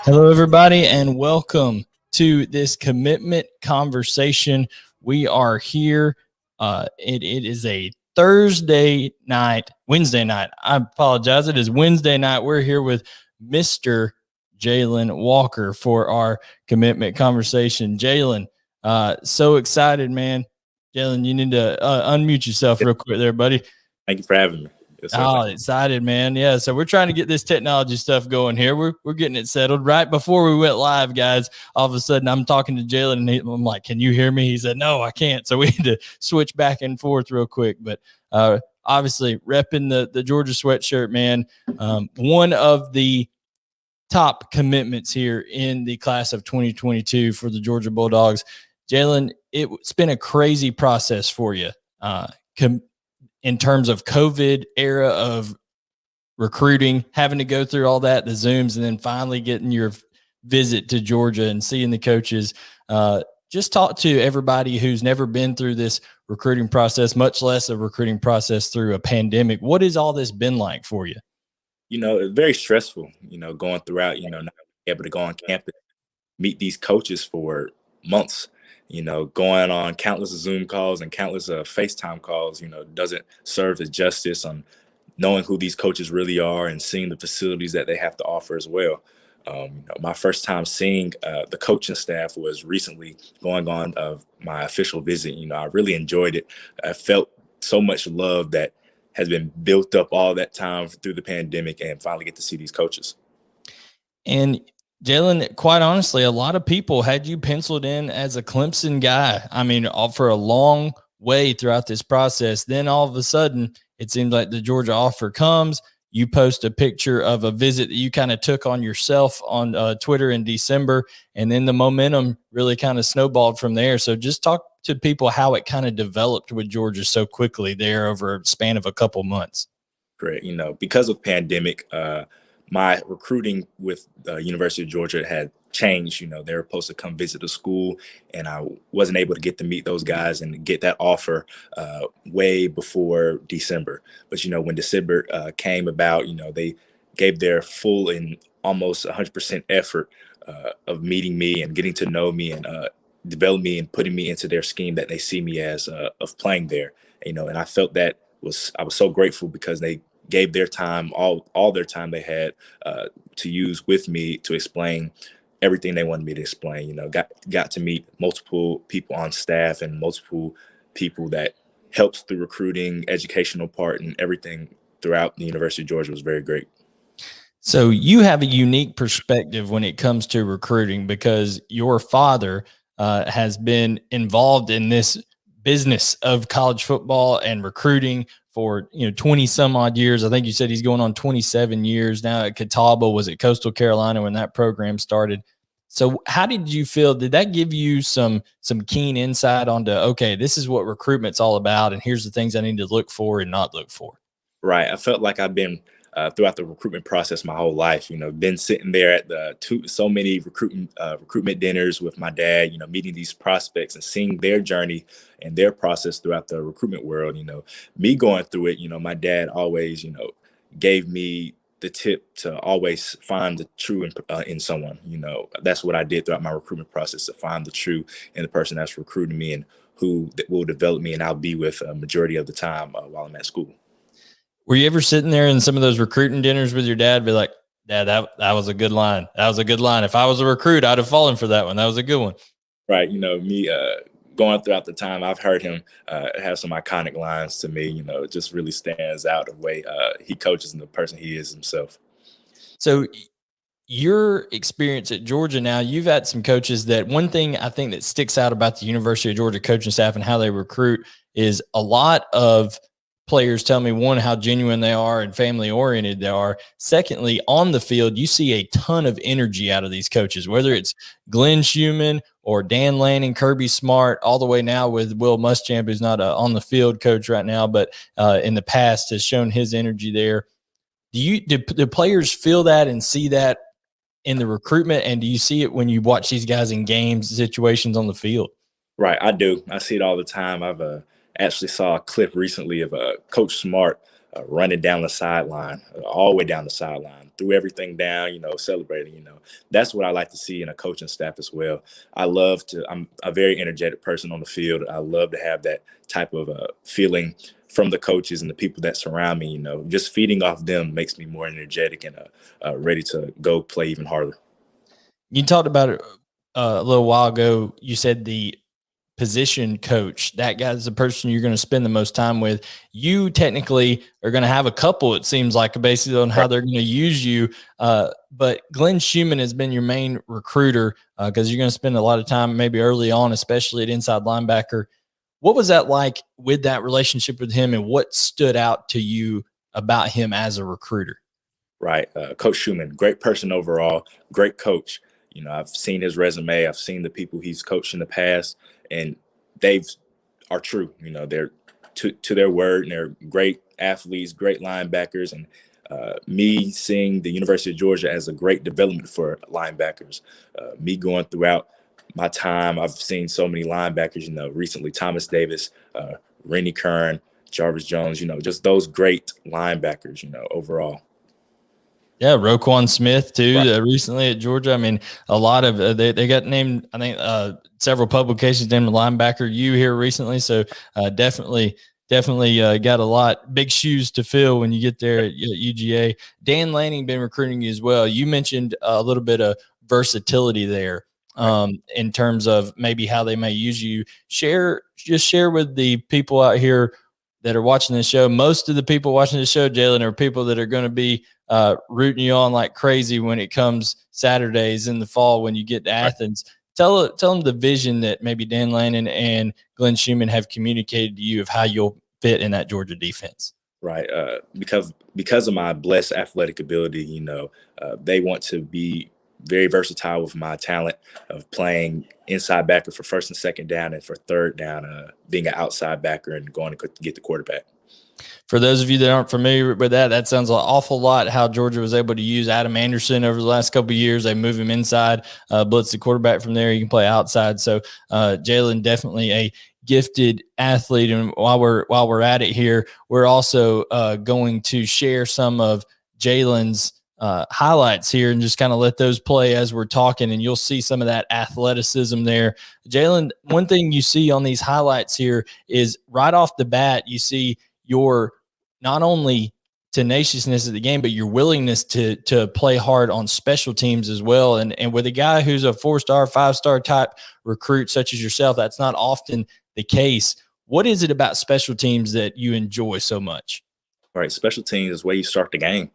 Hello, everybody, and welcome to this commitment conversation. We are here. It is a Wednesday night. I apologize. It is Wednesday night. We're here with Mr. Jalon Walker for our commitment conversation. Jalon, so excited, man. Jalon, you need to unmute yourself real quick there, buddy. Thank you for having me. Excited, man. Yeah, so we're trying to get this technology stuff going here. We're getting it settled. Right before we went live, guys, all of a sudden I'm talking to Jalon, and I'm like, can you hear me? He said, no, I can't. So we had to switch back and forth real quick. But obviously repping the Georgia sweatshirt, man. One of the top commitments here in the class of 2022 for the Georgia Bulldogs. Jalon, it's been a crazy process for you. In terms of COVID era of recruiting, having to go through all that, the Zooms, and then finally getting your visit to Georgia and seeing the coaches. Just talk to everybody who's never been through this recruiting process, much less a recruiting process through a pandemic. What has all this been like for you? It's very stressful, going throughout, not able to go on campus, meet these coaches for months. Going on countless Zoom calls and countless FaceTime calls, doesn't serve as justice on knowing who these coaches really are and seeing the facilities that they have to offer as well. My first time seeing the coaching staff was recently going on my official visit. I really enjoyed it. I felt so much love that has been built up all that time through the pandemic, and finally get to see these coaches. And Jalon, quite honestly, a lot of people had you penciled in as a Clemson guy. I mean, for a long way throughout this process. Then all of a sudden, it seems like the Georgia offer comes. You post a picture of a visit that you kind of took on yourself on Twitter in December, and then the momentum really kind of snowballed from there. So just talk to people how it kind of developed with Georgia so quickly there over a span of a couple months. Great. Because of pandemic, my recruiting with the University of Georgia had changed. They were supposed to come visit the school, and I wasn't able to get to meet those guys and get that offer way before December. But, when December came about, they gave their full and almost 100% effort of meeting me and getting to know me and develop me and putting me into their scheme that they see me as of playing there. And I felt that I was so grateful because they gave their time, all their time they had to use with me to explain everything they wanted me to explain. Got to meet multiple people on staff and multiple people that helps through recruiting, educational part, and everything throughout the University of Georgia was very great. So you have a unique perspective when it comes to recruiting because your father has been involved in this business of college football and recruiting for 20 some odd years. I think you said he's going on 27 years now at Catawba, was at Coastal Carolina when that program started. So how did you feel? Did that give you some keen insight onto, okay, this is what recruitment's all about, and here's the things I need to look for and not look for? Right. I felt like I've been throughout the recruitment process my whole life, been sitting there at so many recruitment dinners with my dad, meeting these prospects and seeing their journey and their process throughout the recruitment world. Me going through it, my dad always, gave me the tip to always find the true in someone. That's what I did throughout my recruitment process, to find the true in the person that's recruiting me and who will develop me and I'll be with a majority of the time while I'm at school. Were you ever sitting there in some of those recruiting dinners with your dad, be like, Dad, that was a good line. That was a good line. If I was a recruit, I'd have fallen for that one. That was a good one. Right. Me going throughout the time, I've heard him have some iconic lines to me. It just really stands out the way he coaches and the person he is himself. So your experience at Georgia now, you've had some coaches that one thing I think that sticks out about the University of Georgia coaching staff and how they recruit is a lot of players tell me, one, how genuine they are and family oriented they are. Secondly, on the field, you see a ton of energy out of these coaches, whether it's Glenn Schumann or Dan Lanning, Kirby Smart, all the way now with Will Muschamp, who's not a on the field coach right now, but in the past has shown his energy there. Do players feel that and see that in the recruitment? And do you see it when you watch these guys in games, situations on the field? Right, I do. I see it all the time. I've actually saw a clip recently of Coach Smart running down the sideline, all the way down the sideline, threw everything down, celebrating. That's what I like to see in a coaching staff as well. I'm a very energetic person on the field. I love to have that type of feeling from the coaches and the people that surround me. Just feeding off them makes me more energetic and ready to go play even harder. You talked about it a little while ago. You said the position coach, that guy's the person you're going to spend the most time with. You technically are going to have a couple, it seems like, basically on how they're going to use you. But Glenn Schumann has been your main recruiter because you're going to spend a lot of time maybe early on, especially at inside linebacker. What was that like with that relationship with him, and what stood out to you about him as a recruiter? Right. Coach Schumann, great person overall, great coach. I've seen his resume. I've seen the people he's coached in the past, and they've are true. They're to their word, and they're great athletes, great linebackers, and me seeing the University of Georgia as a great development for linebackers. Me going throughout my time, I've seen so many linebackers. Recently Thomas Davis, Rennie Kern, Jarvis Jones. Just those great linebackers. Overall. Yeah, Roquan Smith Right. too. Recently at Georgia, I mean, a lot of they got named. I think several publications named the linebacker U here recently. So definitely got a lot big shoes to fill when you get there at UGA. Dan Lanning been recruiting you as well. You mentioned a little bit of versatility there in terms of maybe how they may use you. Share with the people out here that are watching this show. Most of the people watching this show, Jalon, are people that are going to be rooting you on like crazy when it comes Saturdays in the fall when you get to Athens. Tell them the vision that maybe Dan Lannon and Glenn Schumann have communicated to you of how you'll fit in that Georgia defense. Right. Because of my blessed athletic ability, they want to be very versatile with my talent of playing inside backer for first and second down, and for third down, being an outside backer and going to get the quarterback. For those of you that aren't familiar with that, that sounds an awful lot how Georgia was able to use Adam Anderson over the last couple of years. They move him inside, blitz the quarterback from there. He can play outside. So Jalon, definitely a gifted athlete. And while we're at it here, we're also going to share some of Jalon's highlights here and just kind of let those play as we're talking, and you'll see some of that athleticism there. Jalon, one thing you see on these highlights here is right off the bat, you see your not only tenaciousness of the game, but your willingness to play hard on special teams as well. And with a guy who's a 4-star, 5-star type recruit such as yourself, that's not often the case. What is it about special teams that you enjoy so much? All right. Special teams is where you start the game.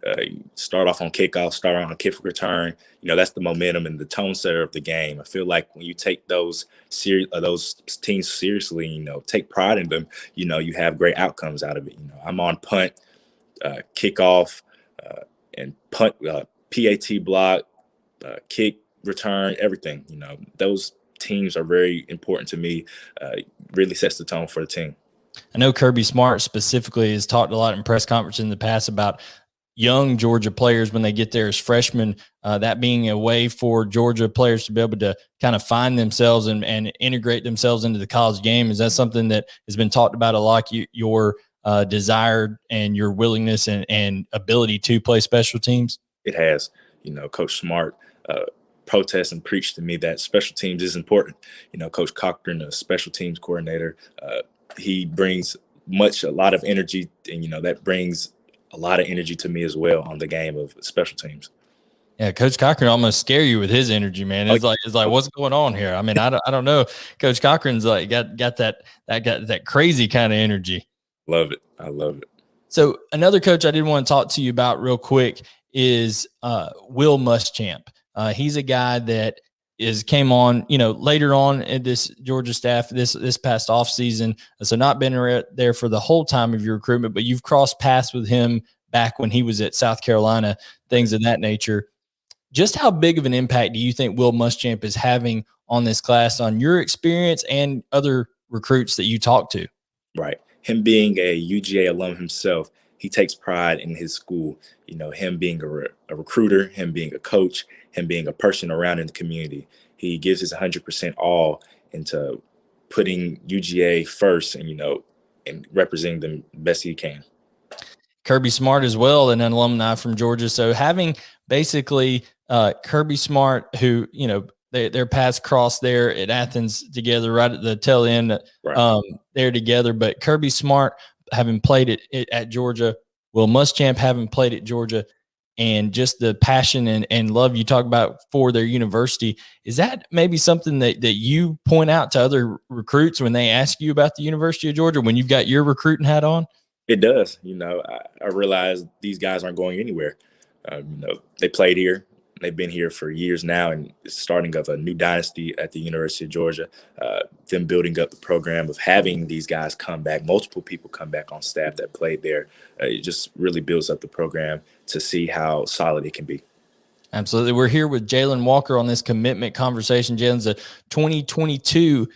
You start off on kickoff, start on a kick return. That's the momentum and the tone setter of the game. I feel like when you take those teams seriously, take pride in them, you have great outcomes out of it. I'm on punt, kickoff, and punt, PAT block, kick return, everything. Those teams are very important to me. Really sets the tone for the team. I know Kirby Smart specifically has talked a lot in press conferences in the past about young Georgia players when they get there as freshmen, that being a way for Georgia players to be able to kind of find themselves and integrate themselves into the college game. Is that something that has been talked about a lot, your desire and your willingness and ability to play special teams? It has. Coach Smart protests and preached to me that special teams is important. Coach Cochran, a special teams coordinator, he brings a lot of energy, and that brings a lot of energy to me as well on the game of special teams. Yeah, Coach Cochran almost scare you with his energy, man. It's like what's going on here? I mean, I don't know. Coach Cochran's like got that crazy kind of energy. Love it. I love it. So another coach I did want to talk to you about real quick is Will Muschamp. He's a guy that came on, later on in this Georgia staff this past offseason. So not been there for the whole time of your recruitment, but you've crossed paths with him back when he was at South Carolina, things of that nature. Just how big of an impact do you think Will Muschamp is having on this class, on your experience and other recruits that you talk to? Right. Him being a UGA alum himself, he takes pride in his school. Him being a recruiter, him being a coach, him being a person around in the community. He gives his 100% all into putting UGA first and, and representing them best he can. Kirby Smart as well, an alumni from Georgia. So having basically Kirby Smart, who, their paths crossed there at Athens together right at the tail end, Right. there together. But Kirby Smart having played it at Georgia, Will Muschamp having played at Georgia, and just the passion and love you talk about for their university. Is that maybe something that you point out to other recruits when they ask you about the University of Georgia, when you've got your recruiting hat on? It does. I realize these guys aren't going anywhere. They played here. They've been here for years now, and it's starting of a new dynasty at the University of Georgia. Them building up the program of having these guys come back, multiple people come back on staff that played there. It just really builds up the program to see how solid it can be. Absolutely. We're here with Jalon Walker on this commitment conversation. Jalon's a 2022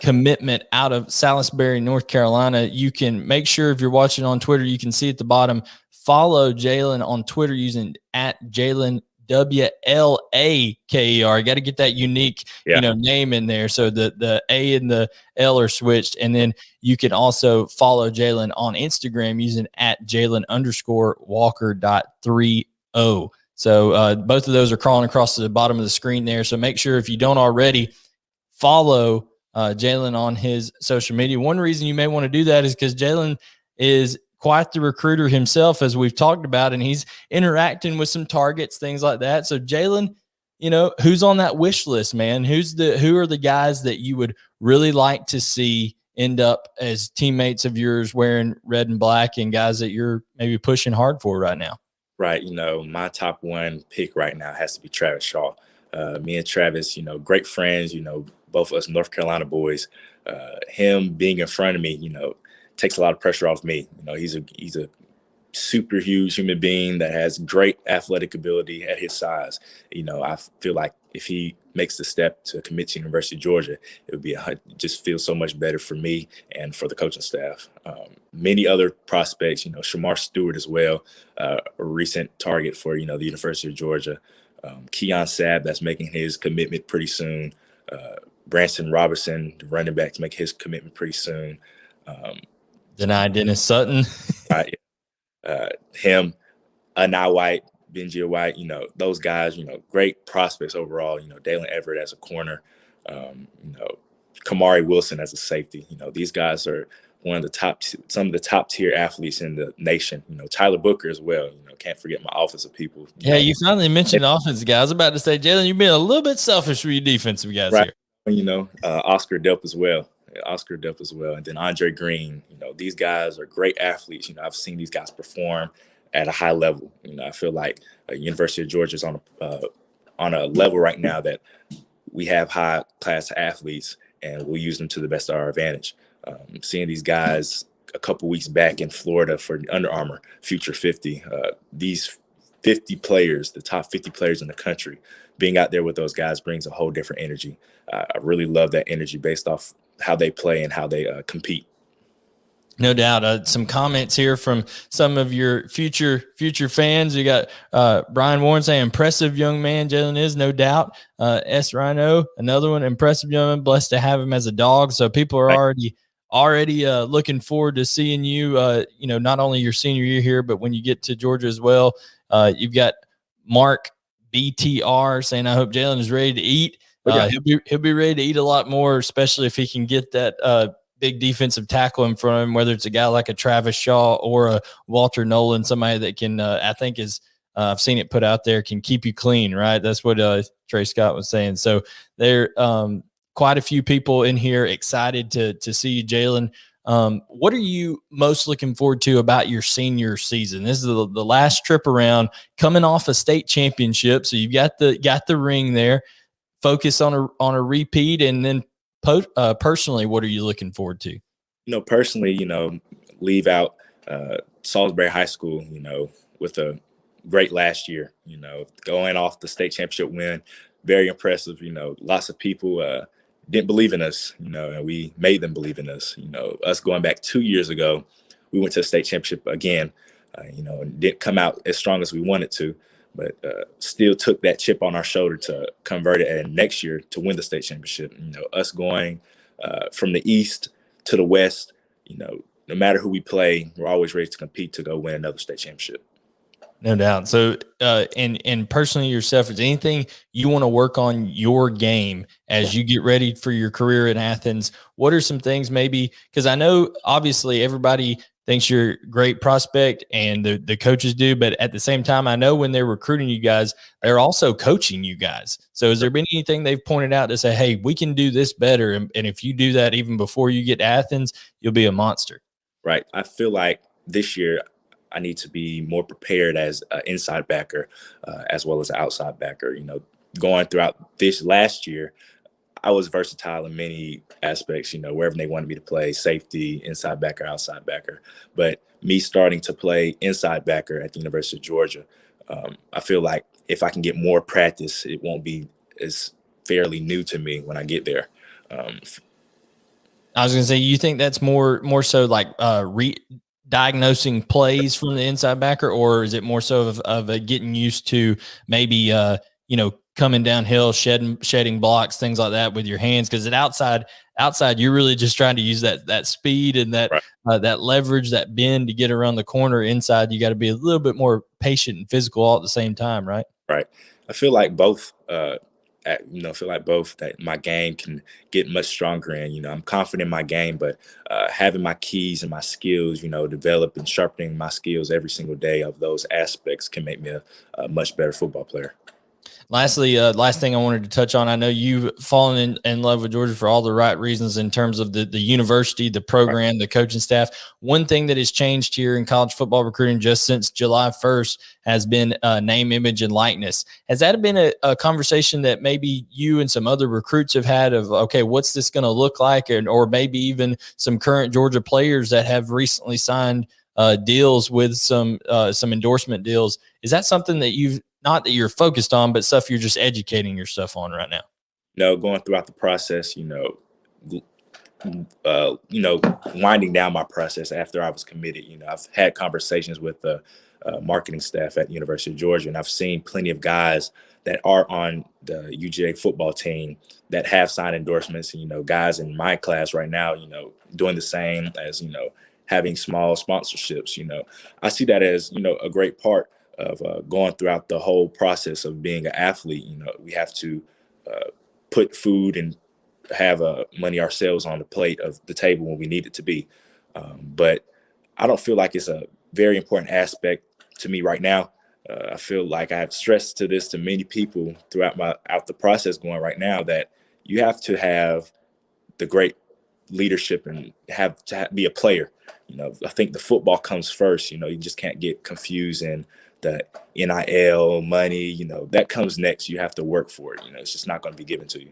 commitment out of Salisbury, North Carolina. You can make sure, if you're watching on Twitter, you can see at the bottom, follow Jalon on Twitter using @Jalon WLAKER. Got to get that unique, name in there. So the A and the L are switched. And then you can also follow Jalon on Instagram using @Jalon_Walker.30. So both of those are crawling across to the bottom of the screen there. So make sure, if you don't already, follow Jalon on his social media. One reason you may want to do that is because Jalon is quite the recruiter himself, as we've talked about, and he's interacting with some targets, things like that. So Jalon, who's on that wish list, man? Who are the guys that you would really like to see end up as teammates of yours wearing red and black, and guys that you're maybe pushing hard for right now? Right. My top one pick right now has to be Travis Shaw. Me and Travis, great friends, both of us North Carolina boys. Him being in front of me, takes a lot of pressure off me. He's a super huge human being that has great athletic ability at his size. I feel like if he makes the step to commit to University of Georgia, it would just feel so much better for me and for the coaching staff. Many other prospects, Shamar Stewart as well, a recent target for, the University of Georgia. Keon Sabb, that's making his commitment pretty soon. Branson Robertson, the running back, to make his commitment pretty soon. Deny Dennis Sutton. Right. Him, Anai White, Benjir White, those guys, great prospects overall. Dalen Everett as a corner, Kamari Wilson as a safety. These guys are some of the top tier athletes in the nation. Tyler Booker as well. Can't forget my offensive people. You finally mentioned offensive guys. I was about to say, Jalon, you've been a little bit selfish for your defensive guys right here. Oscar Delp as well. And then Andre Green. These guys are great athletes. I've seen these guys perform at a high level. I feel like University of Georgia is on a level right now that we have high class athletes, and we'll use them to the best of our advantage. Seeing these guys a couple weeks back in Florida for the Under Armour Future 50, these 50 players, the top 50 players in the country, being out there with those guys brings a whole different energy. I really love that energy based off how they play and how they compete. No doubt. Some comments here from some of your future fans. You got Brian Warren saying, impressive young man Jalon is, no doubt. S. Rhino, another one, impressive young man, blessed to have him as a dog. So people are already looking forward to seeing you, not only your senior year here, but when you get to Georgia as well. You've got Mark BTR saying, I hope Jalon is ready to eat. He'll be ready to eat a lot more, especially if he can get that big defensive tackle in front of him, whether it's a guy like a Travis Shaw or a Walter Nolan, somebody that can, I think is, I've seen it put out there, can keep you clean, right? That's what Trey Scott was saying. So there quite a few people in here excited to see you, Jalon. What are you most looking forward to about your senior season? This is the last trip around, coming off a state championship. So you've got the ring there, focus on a repeat, and then personally, what are you looking forward to? Personally, leave out Salisbury High School, with a great last year, going off the state championship win, very impressive. Lots of people didn't believe in us, and we made them believe in us. Us going back 2 years ago, we went to the state championship again, and didn't come out as strong as we wanted to, but still took that chip on our shoulder to convert it, and next year to win the state championship. Us going from the East to the West, no matter who we play, we're always ready to compete to go win another state championship. No doubt. So, and personally yourself, is anything you want to work on your game as you get ready for your career in Athens? What are some things maybe, because I know obviously everybody thinks you're a great prospect and the coaches do, but at the same time, I know when they're recruiting you guys, they're also coaching you guys. So has there been anything they've pointed out to say, hey, we can do this better? And if you do that even before you get to Athens, you'll be a monster. Right. I feel like this year I need to be more prepared as an inside backer, as well as an outside backer. Going throughout this last year, I was versatile in many aspects, wherever they wanted me to play, safety, inside backer, outside backer. But me starting to play inside backer at the University of Georgia, I feel like if I can get more practice, it won't be as fairly new to me when I get there. I was going to say, you think that's more so like diagnosing plays from the inside backer, or is it more so of getting used to maybe coming downhill, shedding blocks, things like that with your hands? Because at outside, you're really just trying to use that speed and that right. That leverage, that bend to get around the corner. Inside, you got to be a little bit more patient and physical all at the same time, right? Right. I feel like both. Feel like both that my game can get much stronger in. I'm confident in my game, but having my keys and my skills, develop and sharpening my skills every single day of those aspects can make me a much better football player. Lastly, last thing I wanted to touch on, I know you've fallen in love with Georgia for all the right reasons in terms of the university, the program, right, the coaching staff. One thing that has changed here in college football recruiting just since July 1st has been name, image, and likeness. Has that been a conversation that maybe you and some other recruits have had of, okay, what's this going to look like? Or maybe even some current Georgia players that have recently signed deals with some endorsement deals. Is that something that not that you're focused on, but stuff you're just educating yourself on right now? No, going throughout the process, winding down my process after I was committed. I've had conversations with the marketing staff at the University of Georgia, and I've seen plenty of guys that are on the UGA football team that have signed endorsements. And, guys in my class right now, doing the same as, having small sponsorships. I see that as, a great part of going throughout the whole process of being an athlete. We have to put food and have money ourselves on the plate of the table when we need it to be. But I don't feel like it's a very important aspect to me right now. I feel like I have stressed to many people throughout the process going right now that you have to have the great leadership and have to be a player. I think the football comes first. You just can't get confused in the NIL money, that comes next. You have to work for it. It's just not going to be given to you.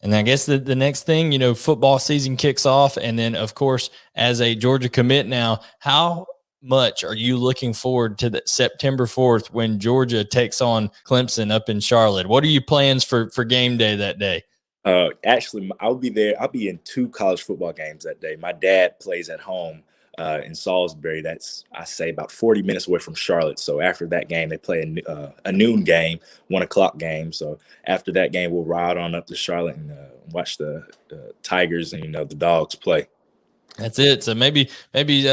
And I guess the next thing, football season kicks off. And then, of course, as a Georgia commit now, how much are you looking forward to the September 4th when Georgia takes on Clemson up in Charlotte? What are your plans for game day that day? Actually, I'll be there. I'll be in 2 college football games that day. My dad plays at home in Salisbury. That's, I say, about 40 minutes away from Charlotte. So after that game, they play a noon game, 1 o'clock game. So after that game, we'll ride on up to Charlotte and watch the Tigers and, the Dogs play. That's it. So maybe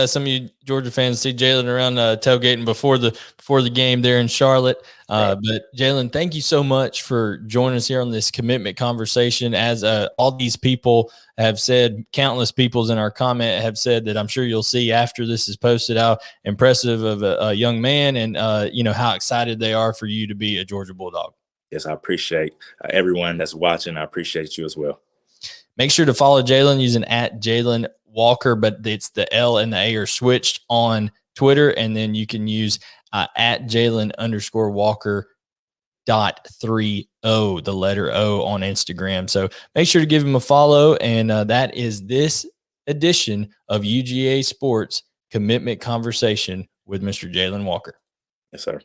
some of you Georgia fans see Jalon around tailgating before the game there in Charlotte. Right. But Jalon, thank you so much for joining us here on this commitment conversation. As all these people have said, countless peoples in our comment have said that I'm sure you'll see after this is posted how impressive of a young man and how excited they are for you to be a Georgia Bulldog. Yes, I appreciate everyone that's watching. I appreciate you as well. Make sure to follow Jalon using @Jalon Walker, but it's the L and the A are switched on Twitter, and then you can use @Jalon_Walker.30, the letter O, on Instagram. So make sure to give him a follow, and that is this edition of UGA Sports Commitment Conversation with Mr. Jalon Walker. Yes, sir.